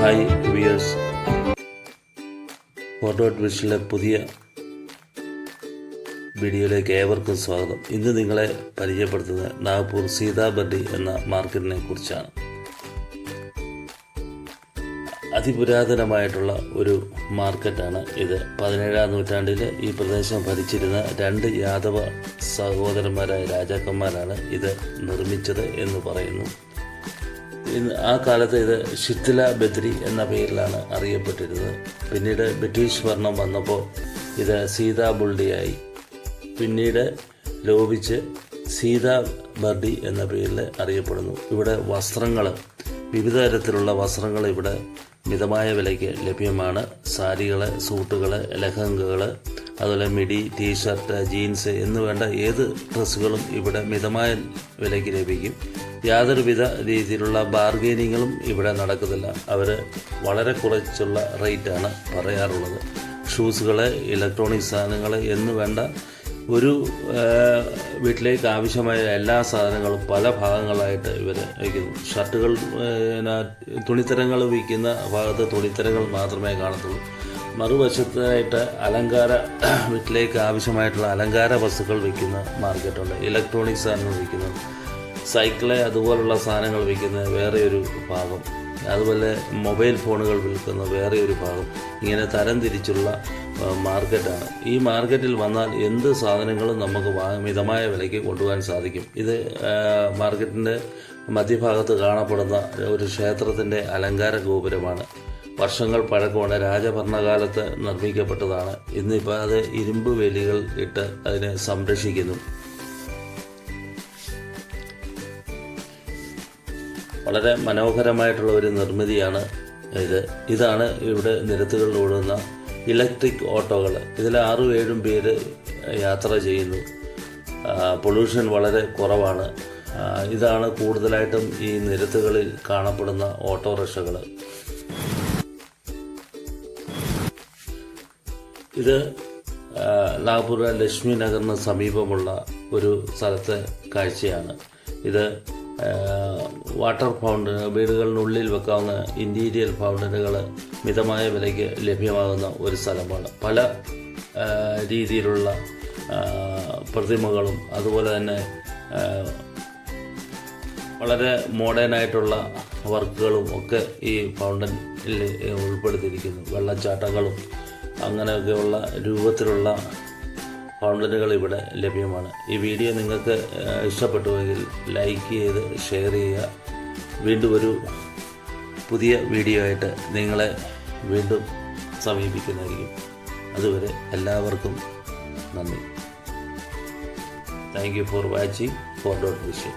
Hi viewers, ഫോർഡോട്ട് വിഷനിലെ പുതിയ വീഡിയോയിലേക്ക് ഏവർക്കും സ്വാഗതം. ഇന്ന് നിങ്ങളെ പരിചയപ്പെടുത്തുന്നത് നാഗ്പൂർ സീതാബർഡി എന്ന മാർക്കറ്റിനെ കുറിച്ചാണ്. അതിപുരാതനമായിട്ടുള്ള ഒരു മാർക്കറ്റാണ് ഇത്. 17-ാം നൂറ്റാണ്ടിൽ ഈ പ്രദേശം ഭരിച്ചിരുന്ന 2 യാദവ സഹോദരന്മാരായ രാജാക്കന്മാരാണ് ഇത് നിർമ്മിച്ചത് എന്ന് പറയുന്നു. ആ കാലത്ത് ഇത് ശിത്തില ബദ്രി എന്ന പേരിലാണ് അറിയപ്പെട്ടിരുന്നത്. പിന്നീട് ബ്രിട്ടീഷ് ഭരണം വന്നപ്പോൾ ഇത് സീതാബുൾഡിയായി. പിന്നീട് ലോപിച്ച് സീതാബർഡി എന്ന പേരിൽ അറിയപ്പെടുന്നു. ഇവിടെ വസ്ത്രങ്ങൾ, വിവിധ തരത്തിലുള്ള വസ്ത്രങ്ങൾ ഇവിടെ മിതമായ വിലയ്ക്ക് ലഭ്യമാണ്. സാരികൾ, സൂട്ടുകൾ, ലഹങ്കകൾ, അതുപോലെ മിഡി, ടീഷർട്ട്, ജീൻസ് എന്ന് വേണ്ട ഏത് ഡ്രസ്സുകളും ഇവിടെ മിതമായ വിലയ്ക്ക് ലഭിക്കും. യാതൊരുവിധ രീതിയിലുള്ള ബാർഗെയിനിങ്ങും ഇവിടെ നടക്കുന്നില്ല. അവർ വളരെ കുറച്ചുള്ള റേറ്റാണ് പറയാറുള്ളത്. ഷൂസുകൾ, ഇലക്ട്രോണിക് സാധനങ്ങൾ എന്ന് വേണ്ട ഒരു വീട്ടിലേക്ക് ആവശ്യമായ എല്ലാ സാധനങ്ങളും പല ഭാഗങ്ങളായിട്ട് ഇവർ വയ്ക്കുന്നു. ഷർട്ടുകൾ, തുണിത്തരങ്ങൾ വിൽക്കുന്ന ഭാഗത്ത് തുണിത്തരങ്ങൾ മാത്രമേ കാണത്തുള്ളൂ. മറുവശത്തായിട്ട് വീട്ടിലേക്ക് ആവശ്യമായിട്ടുള്ള അലങ്കാര വസ്തുക്കൾ വിൽക്കുന്ന മാർക്കറ്റുണ്ട്. ഇലക്ട്രോണിക് സാധനങ്ങൾ വിൽക്കുന്നത്, സൈക്കിള് അതുപോലുള്ള സാധനങ്ങൾ വിൽക്കുന്ന വേറെ ഒരു ഭാഗം, അതുപോലെ മൊബൈൽ ഫോണുകൾ വിൽക്കുന്ന വേറെ ഒരു ഭാഗം. ഇങ്ങനെ തരം തിരിച്ചുള്ള മാർക്കറ്റാണ്. ഈ മാർക്കറ്റിൽ വന്നാൽ എന്ത് സാധനങ്ങളും നമുക്ക് മിതമായ വിലയ്ക്ക് കൊണ്ടുപോകാൻ സാധിക്കും. ഇത് മാർക്കറ്റിൻ്റെ മധ്യഭാഗത്ത് കാണപ്പെടുന്ന ഒരു ക്ഷേത്രത്തിൻ്റെ അലങ്കാര ഗോപുരമാണ്. വർഷങ്ങൾ പഴക്കമാണ്. രാജഭരണകാലത്ത് നിർമ്മിക്കപ്പെട്ടതാണ്. ഇന്നിപ്പോൾ അത് ഇരുമ്പ് വേലികൾ ഇട്ട് അതിനെ സംരക്ഷിക്കുന്നു. വളരെ മനോഹരമായിട്ടുള്ള ഒരു നിർമ്മിതിയാണ് ഇത്. ഇതാണ് ഇവിടെ നിരത്തുകളിൽ ഓടുന്ന ഇലക്ട്രിക് ഓട്ടോകൾ. ഇതിൽ 6-7 പേര് യാത്ര ചെയ്യുന്നു. പൊല്യൂഷൻ വളരെ കുറവാണ്. ഇതാണ് കൂടുതലായിട്ടും ഈ നിരത്തുകളിൽ കാണപ്പെടുന്ന ഓട്ടോറിക്ഷകൾ. ഇത് നാഗ്പൂർ ലക്ഷ്മി നഗറിന് സമീപമുള്ള ഒരു സ്ഥലത്തെ കാഴ്ചയാണ്. ഇത് വാട്ടർ ഫൗണ്ടൻ, വീടുകളിനുള്ളിൽ വെക്കാവുന്ന ഇൻറ്റീരിയർ ഫൗണ്ടനുകൾ മിതമായ വിലയ്ക്ക് ലഭ്യമാകുന്ന ഒരു സ്ഥലമാണ്. പല രീതിയിലുള്ള പ്രതിമകളും അതുപോലെ തന്നെ വളരെ മോഡേണായിട്ടുള്ള വർക്കുകളും ഒക്കെ ഈ ഫൗണ്ടനിൽ ഉൾപ്പെടുത്തിയിരിക്കുന്നു. വെള്ളച്ചാട്ടങ്ങളും അങ്ങനെയൊക്കെയുള്ള രൂപത്തിലുള്ള ഫൗണ്ടനുകൾ ഇവിടെ ലഭ്യമാണ്. ഈ വീഡിയോ നിങ്ങൾക്ക് ഇഷ്ടപ്പെട്ടുവെങ്കിൽ ലൈക്ക് ചെയ്ത് ഷെയർ ചെയ്യുക. വീണ്ടും ഒരു പുതിയ വീഡിയോ ആയിട്ട് നിങ്ങളെ വീണ്ടും സമീപിക്കുന്നതായിരിക്കും. അതുവരെ എല്ലാവർക്കും നന്ദി. Thank you for watching four dot vision.